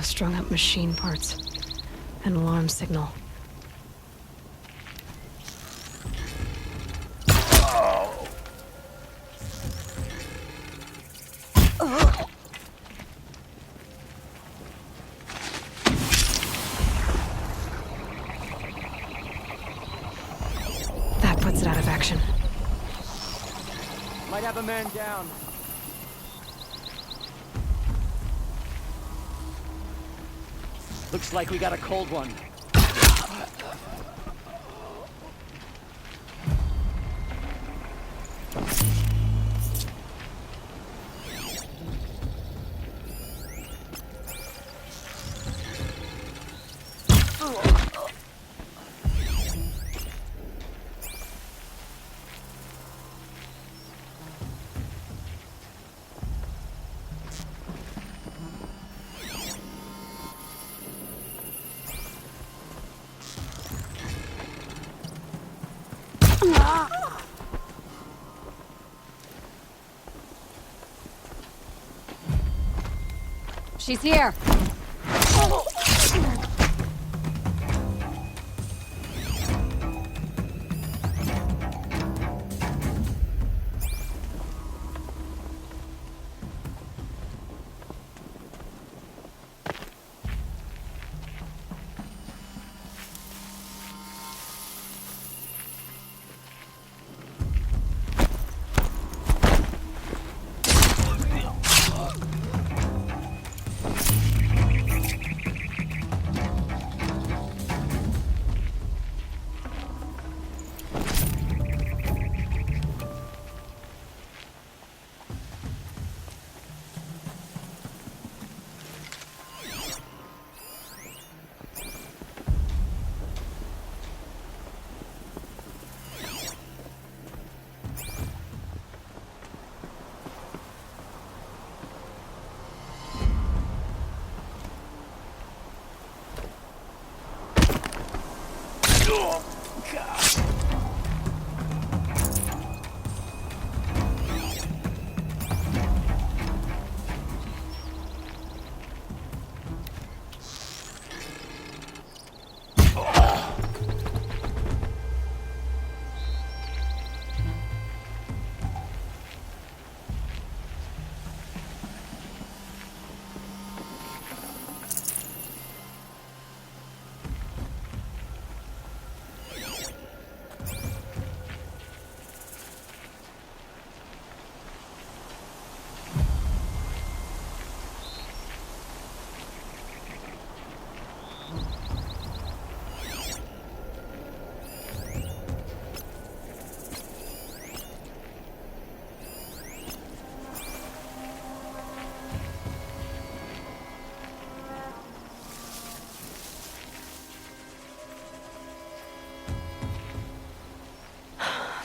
Strung up machine parts. An alarm signal. That puts it out of action. Might have a man down. Looks like we got a cold one. She's here.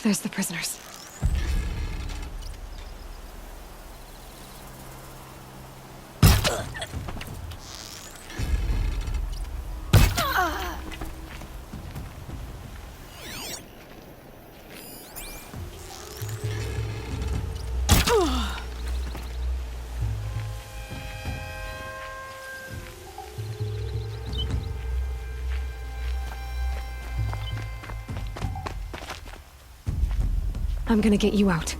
There's the prisoners. I'm gonna get you out.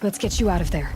Let's get you out of there.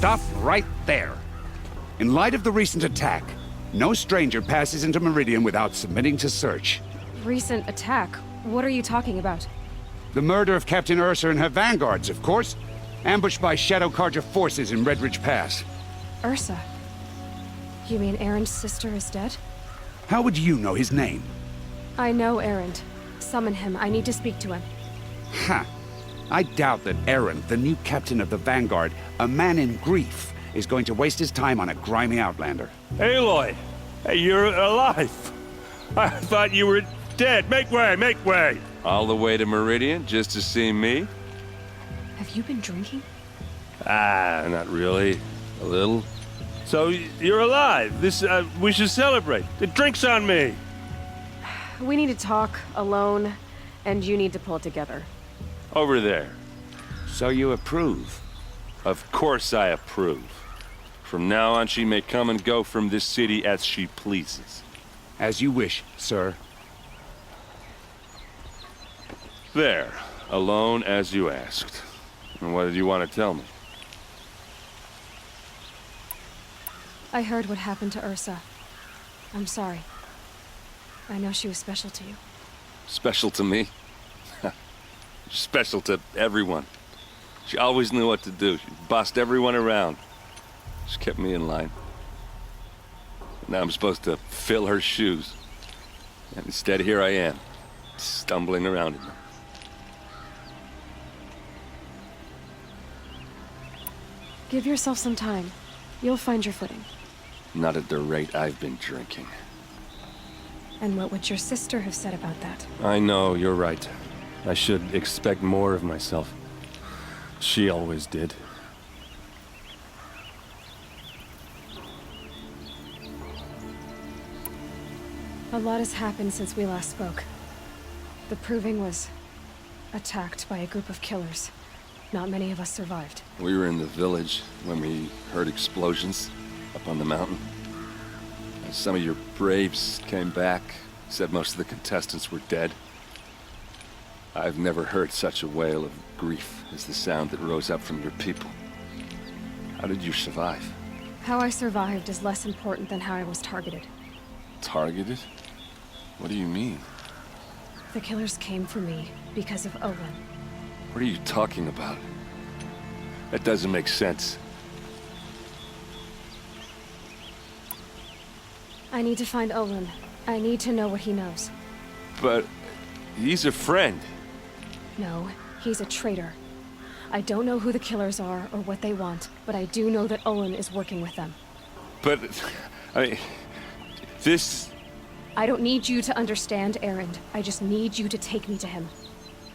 Stop right there. In light of the recent attack, no stranger passes into Meridian without submitting to search. Recent attack? What are you talking about? The murder of Captain Ursa and her vanguards, of course. Ambushed by Shadow Carja forces in Red Ridge Pass. Ursa? You mean Aaron's sister is dead? How would you know his name? I know Aaron. Summon him. I need to speak to him. Ha! I doubt that Aaron, the new captain of the Vanguard, a man in grief, is going to waste his time on a grimy outlander. Aloy! Hey, you're alive! I thought you were dead. Make way, make way! All the way to Meridian just to see me? Have you been drinking? Ah, not really. A little. So, you're alive. We should celebrate. The drink's on me. We need to talk, alone, and you need to pull it together. Over there. So you approve? Of course I approve. From now on, she may come and go from this city as she pleases. As you wish, sir. There. Alone as you asked. And what did you want to tell me? I heard what happened to Ursa. I'm sorry. I know she was special to you. Special to me? Special to everyone. She always knew what to do. She bossed everyone around. She kept me in line. Now I'm supposed to fill her shoes. And instead, here I am, stumbling around in them. Give yourself some time. You'll find your footing. Not at the rate I've been drinking. And what would your sister have said about that? I know, you're right. I should expect more of myself. She always did. A lot has happened since we last spoke. The Proving was attacked by a group of killers. Not many of us survived. We were in the village when we heard explosions up on the mountain. And some of your braves came back, said most of the contestants were dead. I've never heard such a wail of grief as the sound that rose up from your people. How did you survive? How I survived is less important than how I was targeted. Targeted? What do you mean? The killers came for me because of Owen. What are you talking about? That doesn't make sense. I need to find Olin. I need to know what he knows. But he's a friend. No, he's a traitor. I don't know who the killers are or what they want, but I do know that Olin is working with them. But, I mean, this... I don't need you to understand, Erend. I just need you to take me to him.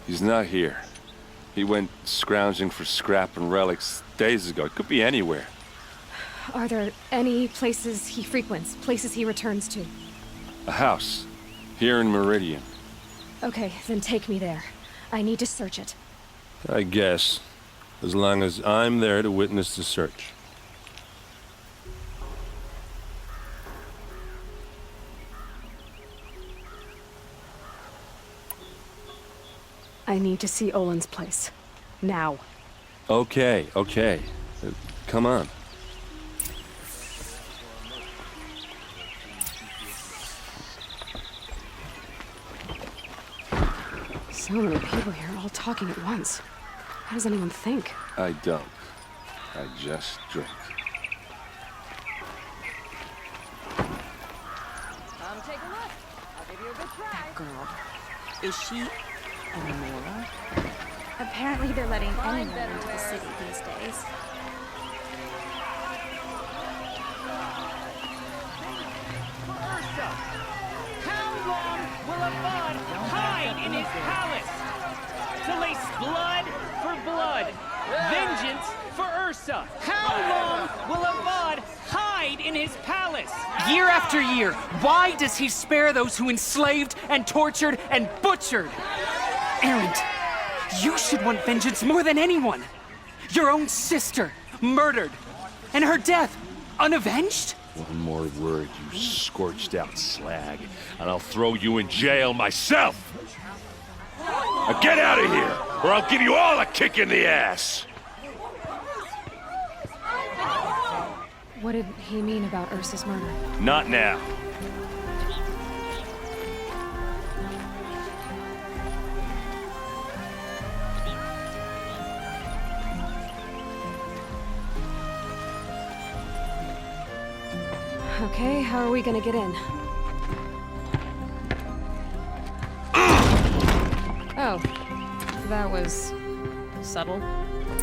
He's not here. He went scrounging for scrap and relics days ago. It could be anywhere. Are there any places he frequents, places he returns to? A house. Here in Meridian. Okay, then take me there. I need to search it. I guess. As long as I'm there to witness the search. I need to see Olin's place. Now. Okay, okay. Come on. So many people here, all talking at once. How does anyone think? I don't. I just drink. Come take a look. I'll give you a good try. That girl. Is she Amora? Apparently they're letting Find anyone better into the wares. city these days. How long will Alot hide in his palace? To lace blood for blood, vengeance for Ursa. How long will Alot hide in his palace? Year after year, why does he spare those who enslaved and tortured and butchered? Erend, you should want vengeance more than anyone. Your own sister, murdered, and her death, unavenged? One more word, you scorched out slag, and I'll throw you in jail myself! Now get out of here, or I'll give you all a kick in the ass! What did he mean about Ursa's murder? Not now. Okay, how are we gonna get in? Oh, that was subtle.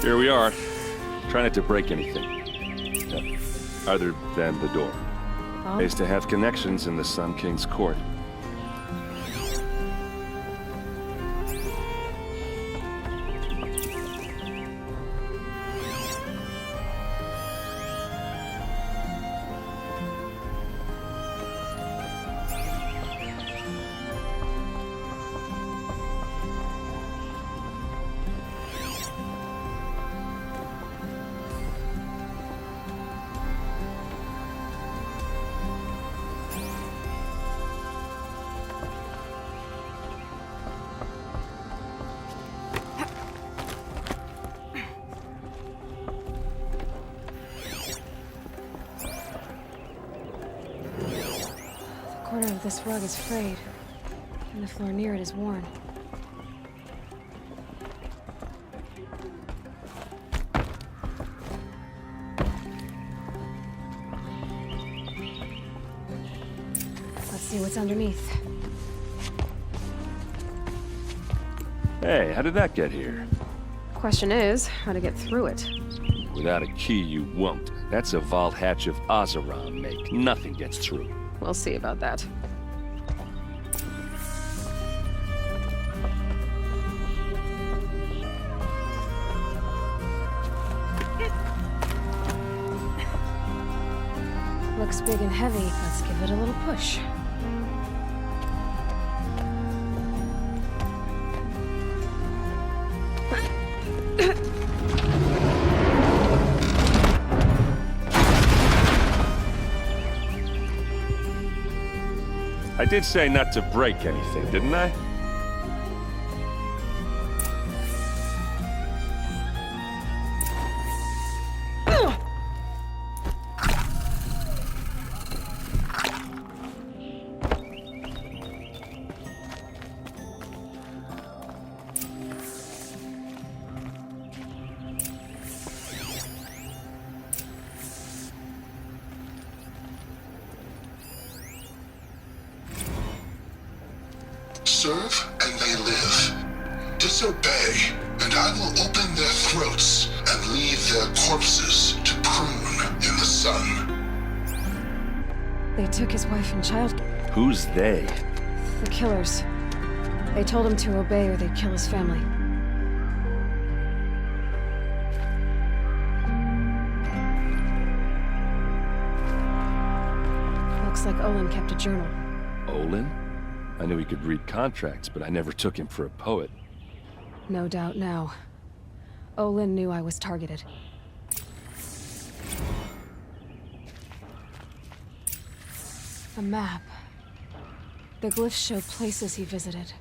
Here we are. Try not to break anything. Other than the door. Oh, Pays to have connections in the Sun King's court. the corner of this rug is frayed, and the floor near it is worn. Let's see what's underneath. Hey, how did that get here? Question is, how to get through it. Without a key, you won't. That's a vault hatch of Ozeron make. Nothing gets through. We'll see about that. Looks big and heavy. Let's give it a little push. I did say not to break anything, didn't I? Serve and they live. Disobey, and I will open their throats and leave their corpses to prune in the sun. They took his wife and child. Who's they? The killers. They told him to obey or they'd kill his family. Looks like Olin kept a journal. Olin? I knew he could read contracts, but I never took him for a poet. No doubt now. Olin knew I was targeted. A map. The glyphs show places he visited.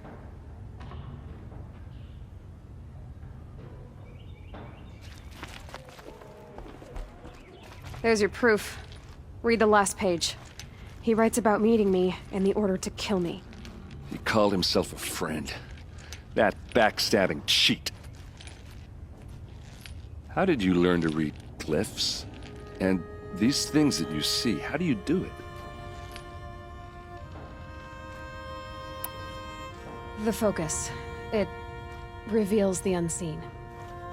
There's your proof. Read the last page. He writes about meeting me and the order to kill me. He called himself a friend. That backstabbing cheat. How did you learn to read glyphs? And these things that you see, how do you do it? The focus. It reveals the unseen.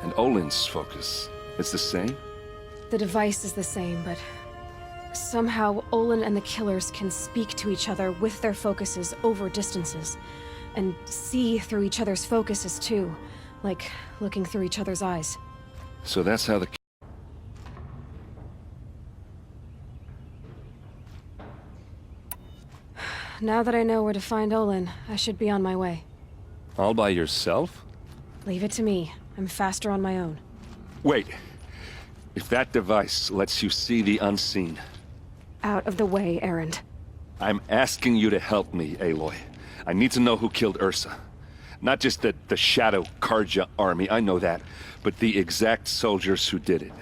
And Olin's focus, it's the same? The device is the same, but somehow Olin and the killers can speak to each other with their focuses over distances, and see through each other's focuses too, like looking through each other's eyes. So that's how the... Now that I know where to find Olin, I should be on my way. All by yourself? Leave it to me. I'm faster on my own. Wait. If that device lets you see the unseen... Out of the way, Erend. I'm asking you to help me, Aloy. I need to know who killed Ursa. Not just the Shadow Karja army, I know that, but the exact soldiers who did it.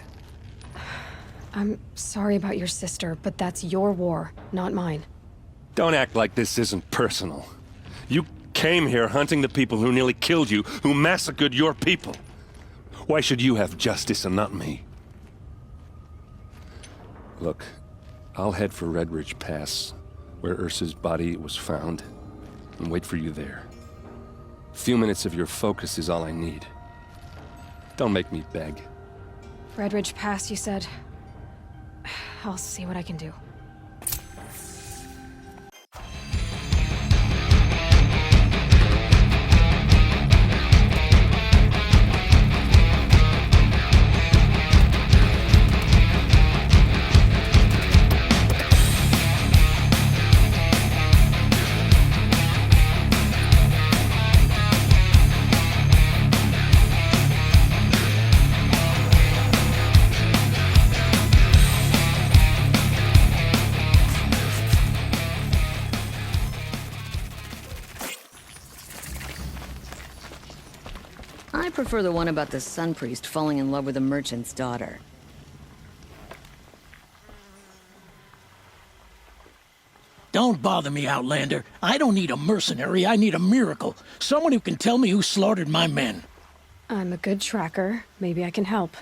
I'm sorry about your sister, but that's your war, not mine. Don't act like this isn't personal. You came here hunting the people who nearly killed you, who massacred your people. Why should you have justice and not me? Look, I'll head for Red Ridge Pass, where Ursa's body was found, and wait for you there. A few minutes of your focus is all I need. Don't make me beg. Red Ridge Pass, you said? I'll see what I can do. I prefer the one about the sun priest falling in love with a merchant's daughter. Don't bother me, Outlander. I don't need a mercenary, I need a miracle. Someone who can tell me who slaughtered my men. I'm a good tracker. Maybe I can help.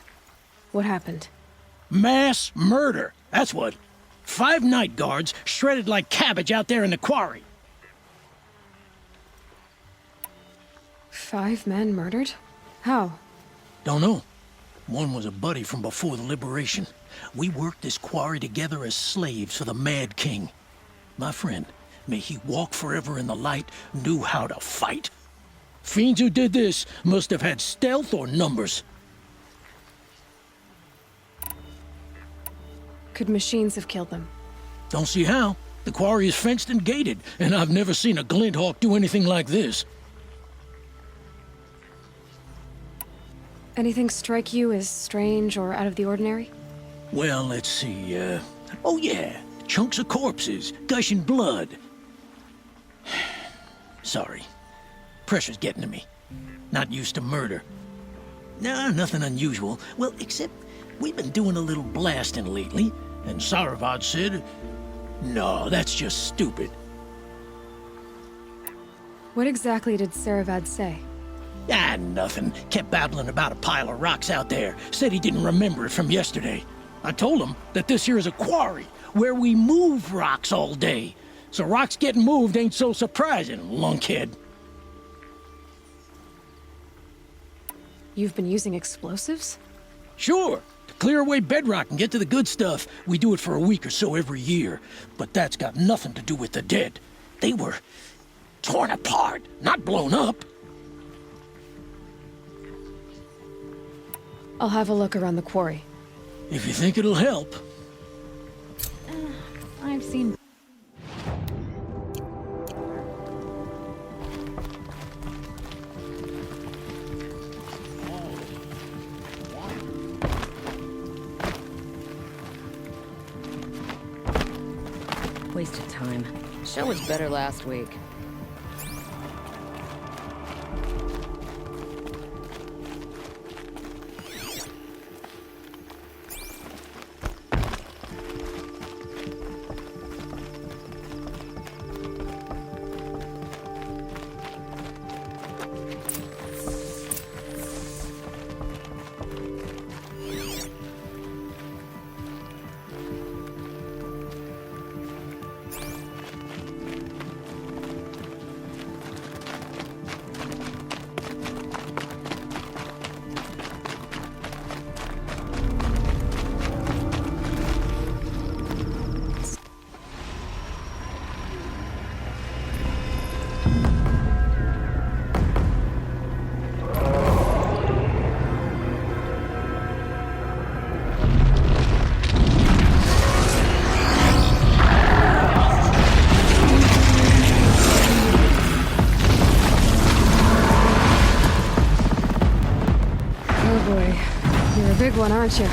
What happened? Mass murder, that's what. 5 night guards shredded like cabbage out there in the quarry. 5 men murdered? How? Don't know. One was a buddy from before the liberation. We worked this quarry together as slaves for the Mad King. My friend, may he walk forever in the light, knew how to fight. Fiends who did this must have had stealth or numbers. Could machines have killed them? Don't see how. The quarry is fenced and gated, and I've never seen a Glinthawk do anything like this. Anything strike you as strange or out of the ordinary? Well, let's see, oh yeah, chunks of corpses, gushing blood. Sorry. Pressure's getting to me. Not used to murder. Nah, nothing unusual. Well, except we've been doing a little blasting lately, and Saravad said, no, that's just stupid. What exactly did Saravad say? Ah, nothing. Kept babbling about a pile of rocks out there. Said he didn't remember it from yesterday. I told him that this here is a quarry, where we move rocks all day. So rocks getting moved ain't so surprising, lunkhead. You've been using explosives? Sure. To clear away bedrock and get to the good stuff, we do it for a week or so every year. But that's got nothing to do with the dead. They were torn apart, not blown up. I'll have a look around the quarry. If you think it'll help. I've seen... Wasted time. Show was better last week. Big one, aren't you?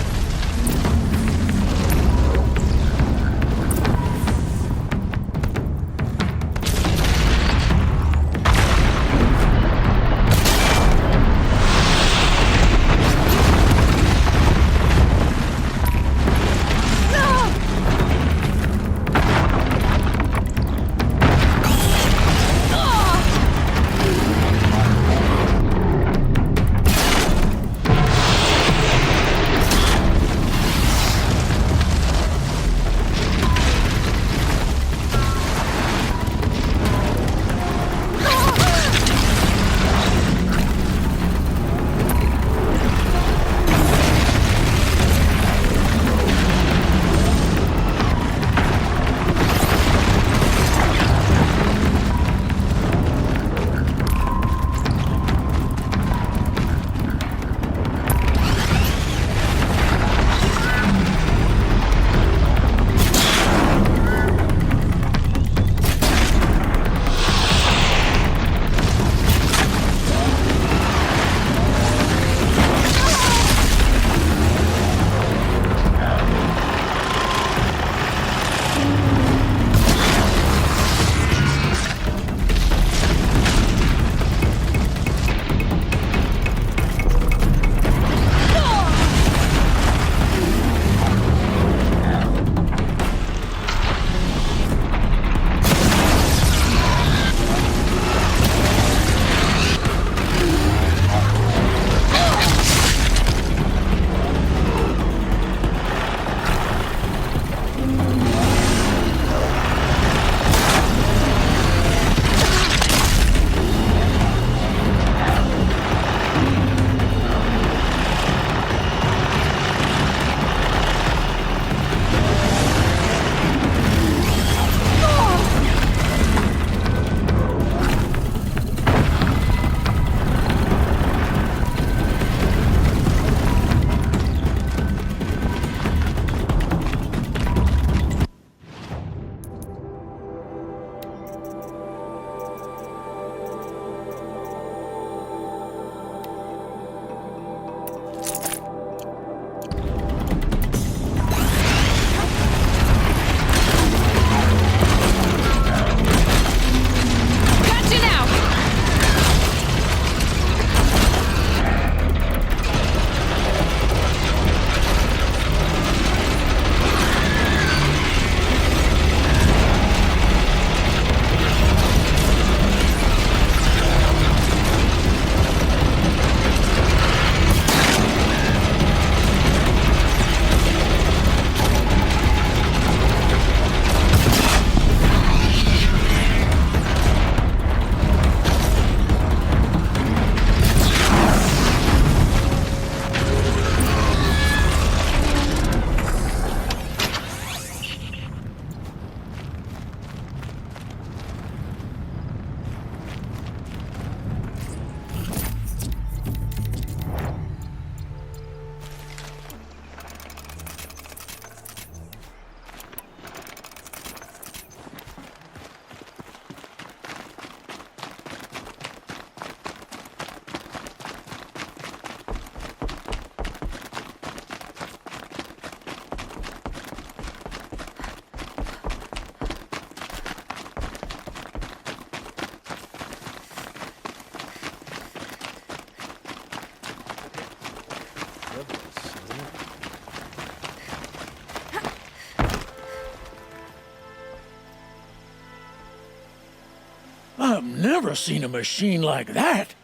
Never seen a machine like that.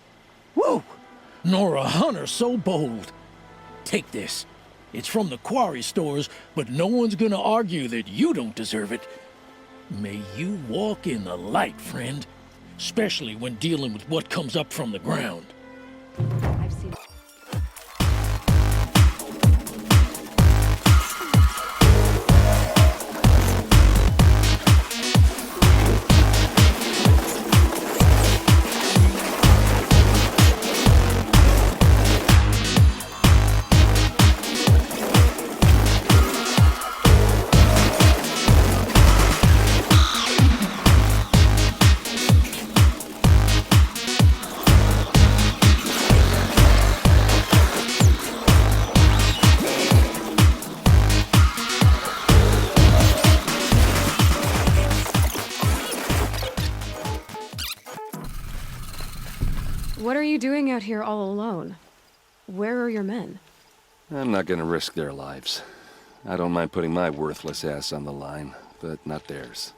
Whoa! Nor a hunter so bold. Take this. It's from the quarry stores, but no one's gonna argue that you don't deserve it. May you walk in the light, friend. Especially when dealing with what comes up from the ground. I've seen... What are you doing out here all alone? Where are your men? I'm not gonna risk their lives. I don't mind putting my worthless ass on the line, but not theirs.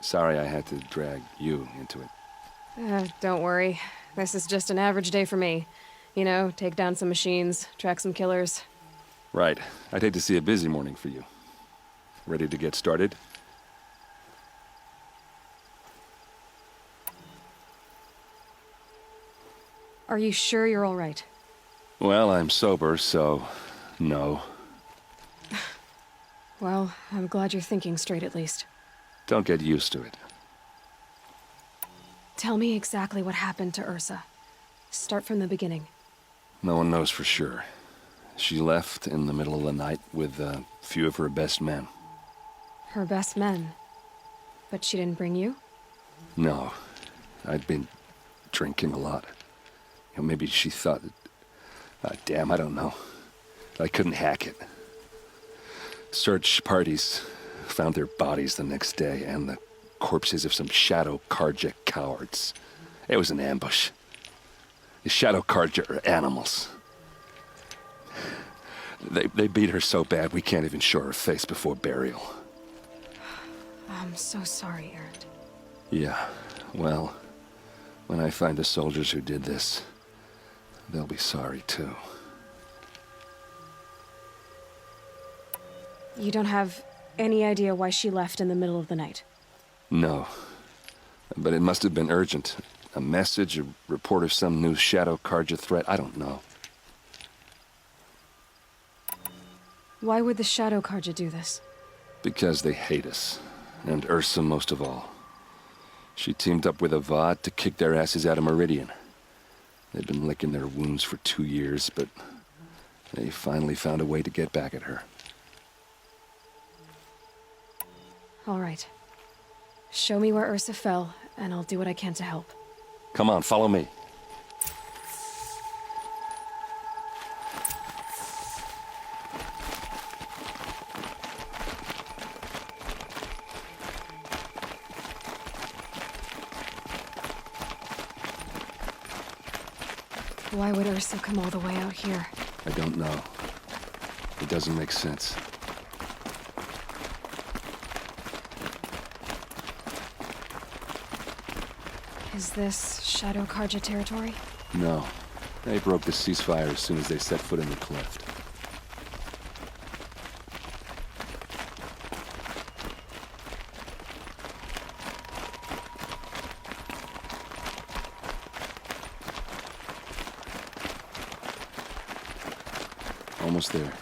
Sorry I had to drag you into it. Don't worry. This is just an average day for me. You know, take down some machines, track some killers. Right. I'd hate to see a busy morning for you. Ready to get started? Are you sure you're all right? Well, I'm sober, so no. Well, I'm glad you're thinking straight at least. Don't get used to it. Tell me exactly what happened to Ursa. Start from the beginning. No one knows for sure. She left in the middle of the night with a few of her best men. Her best men? But she didn't bring you? No. I'd been drinking a lot. You know, maybe she thought that... damn, I don't know. I couldn't hack it. Search parties found their bodies the next day and the corpses of some Shadow Karja cowards. It was an ambush. The Shadow Karja are animals. They beat her so bad we can't even show her face before burial. I'm so sorry, Erend. Yeah, well, when I find the soldiers who did this, they'll be sorry too. You don't have any idea why she left in the middle of the night? No. But it must have been urgent. A message, a report of some new Shadow Karja threat, I don't know. Why would the Shadow Karja do this? Because they hate us. And Ursa most of all. She teamed up with Avad to kick their asses out of Meridian. They've been licking their wounds for 2 years, but they finally found a way to get back at her. All right. Show me where Ursa fell, and I'll do what I can to help. Come on, follow me. Why would Ursa come all the way out here? I don't know. It doesn't make sense. Is this Shadow Karja territory? No. They broke the ceasefire as soon as they set foot in the cleft. Almost there.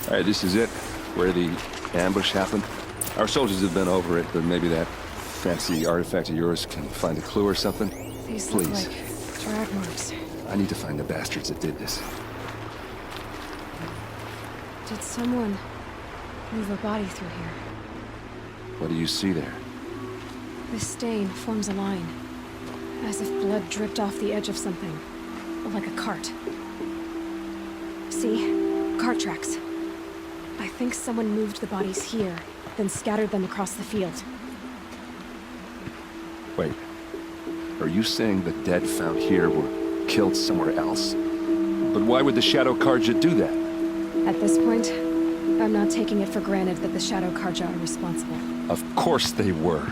All right, this is it, where the ambush happened. Our soldiers have been over it, but maybe that fancy artifact of yours can find a clue or something. These Please. look like drag marks. I need to find the bastards that did this. Did someone move a body through here? What do you see there? This stain forms a line, as if blood dripped off the edge of something, like a cart. See? Cart tracks. I think someone moved the bodies here, then scattered them across the field. Wait, are you saying the dead found here were killed somewhere else? But why would the Shadow Karja do that? At this point, I'm not taking it for granted that the Shadow Karja are responsible. Of course they were.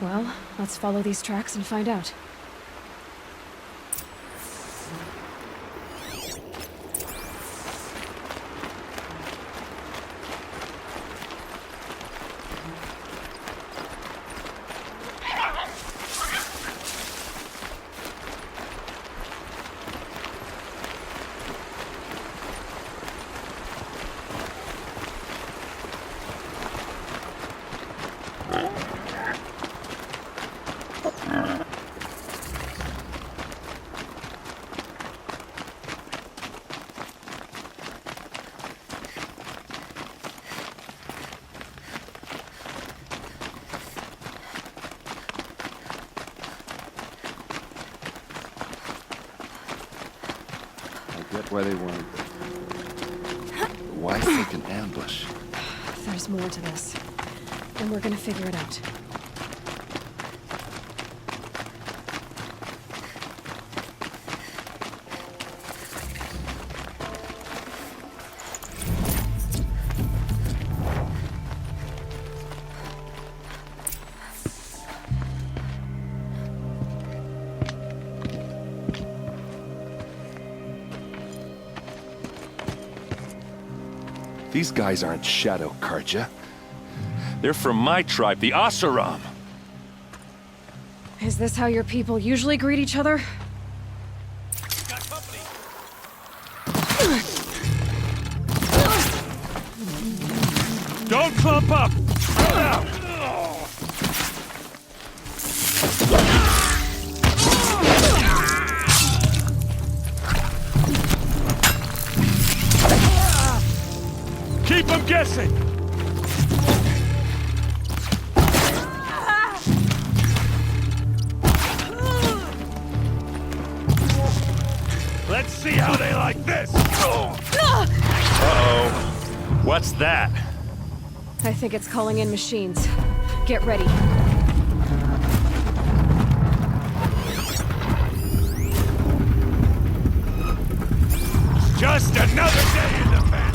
Well, let's follow these tracks and find out. Why they wanted... Why fake an ambush? There's more to this, and we're gonna figure it out. These guys aren't Shadow Karja. They're from my tribe, the Asaram. Is this how your people usually greet each other? Got company. Don't clump up! Keep them guessing! Let's see how they like this! Uh-oh. What's that? I think it's calling in machines. Get ready. Just another day in the pen!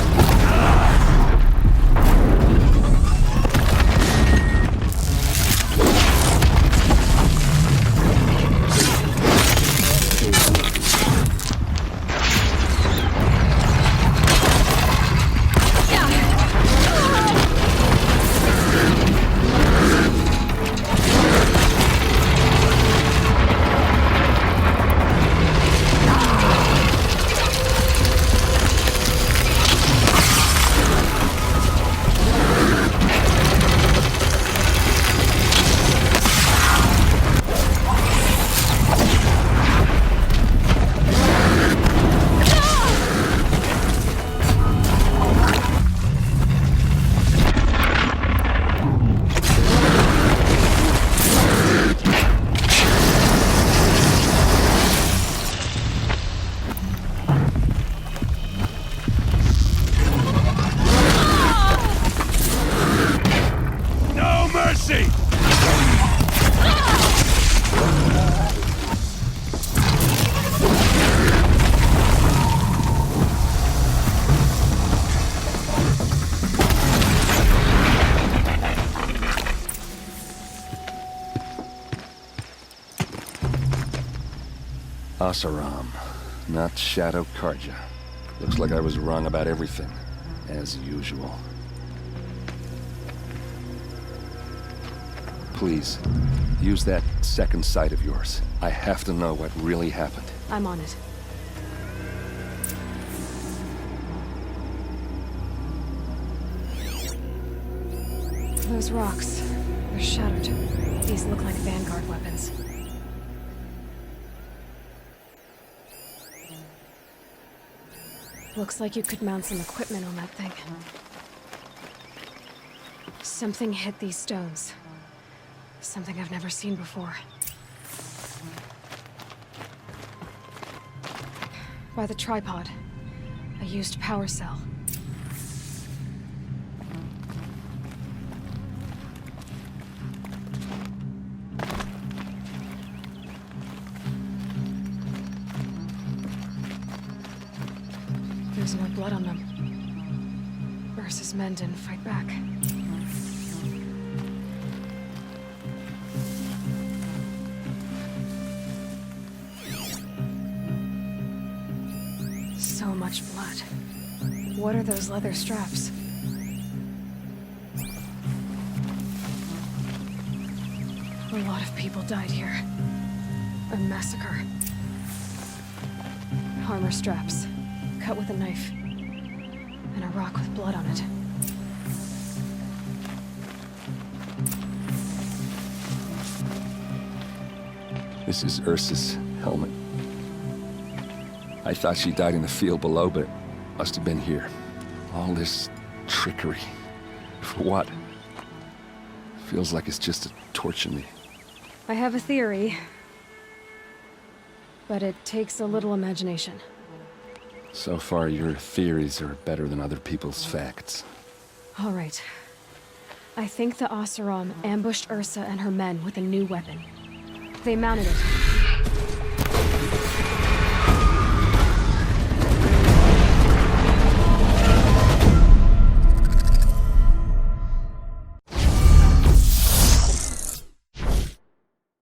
Asaram, not Shadow Karja. Looks like I was wrong about everything, as usual. Please, use that second sight of yours. I have to know what really happened. I'm on it. Those rocks, they're shattered. These look like Vanguard weapons. Looks like you could mount some equipment on that thing. Something hit these stones. Something I've never seen before. By the tripod, a used power cell. blood on them. Ursa's men didn't fight back. So much blood. What are those leather straps? A lot of people died here. A massacre. Armor straps, cut with a knife, and a rock with blood on it. This is Ursa's helmet. I thought she died in the field below, but must have been here. All this trickery. For what? Feels like it's just to torture me. I have a theory, but it takes a little imagination. So far, your theories are better than other people's facts. All right. I think the Oseram ambushed Ursa and her men with a new weapon. They mounted it,